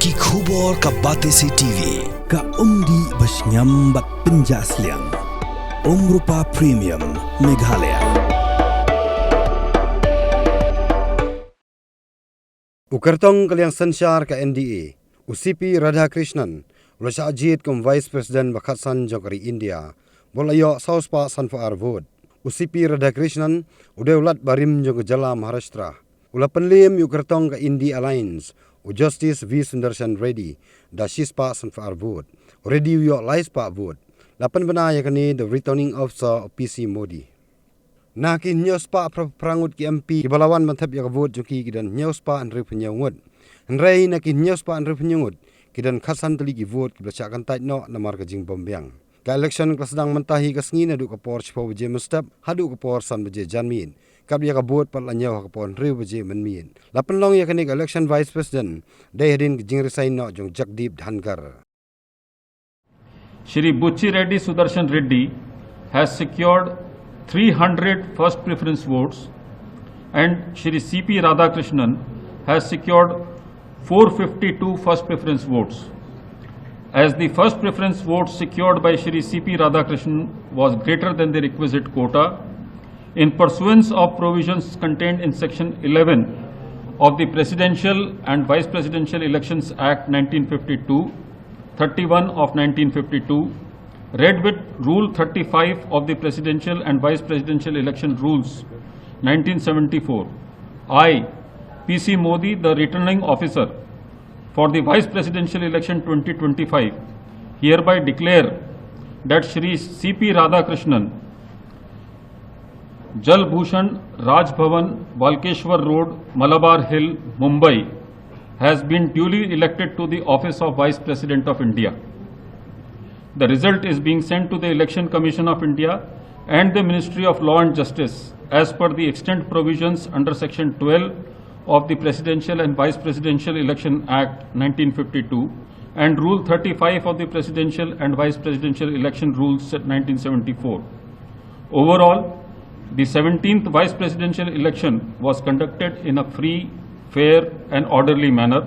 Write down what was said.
Ki khubor ka Batesi TV. Ka umdi basnyam bat penjaslian. Rupa Premium Meghalaya. Ukartong kaliang sansyar ka NDA. UCP Rdhakrishnan. Shah Jied kum Vice President Bakhatsan Jong India. Bolayo Sauspa Sanfaar Vod. UCP Rdhakrishnan udeulat barim Jong Jala Maharashtra. Ulapan lim Ukartong ka Indi Alliance. Justice V. Sundarshan Reddy. Da Shispa Sanfaar Vod. Reddy yo Laispa Vod. Lapan banaya kani the returning officer of PC Modi. Nakin nyospa prangut ki MP ki balawan mantap ya vote joki kidan nyospa andre penyungut. Nrai nakin nyospa andre penyungut kidan khasan tali ki vote ki bacakan tait no namar ka jing bombyang. Ka election kelas sedang mentahi ka sngin adu ka por chpo beje mustap hadu ka por san beje janmin. Kap ya ka vote pat lanyaw ka por nri beje menmin. Lapan long ya kani ka election vice president dai hadin ki jing resign no jong Jagdeep Dhankar. Shri Buchi Reddy Sudarshan Reddy has secured 300 first preference votes and Shri C.P. Radhakrishnan has secured 452 first preference votes. As the first preference votes secured by Shri C.P. Radhakrishnan was greater than the requisite quota, in pursuance of provisions contained in Section 11 of the Presidential and Vice Presidential Elections Act 1952, 31 of 1952, read with Rule 35 of the Presidential and Vice Presidential Election Rules 1974, I, PC Modi, the returning officer for the Vice Presidential Election 2025, hereby declare that Shri C.P. Radhakrishnan, Jal Bhushan, Raj Bhavan, Balkeshwar Road, Malabar Hill, Mumbai, has been duly elected to the office of Vice President of India. The result is being sent to the Election Commission of India and the Ministry of Law and Justice as per the extant provisions under Section 12 of the Presidential and Vice Presidential Election Act 1952 and Rule 35 of the Presidential and Vice Presidential Election Rules 1974. Overall, the 17th Vice Presidential election was conducted in a free, fair and orderly manner.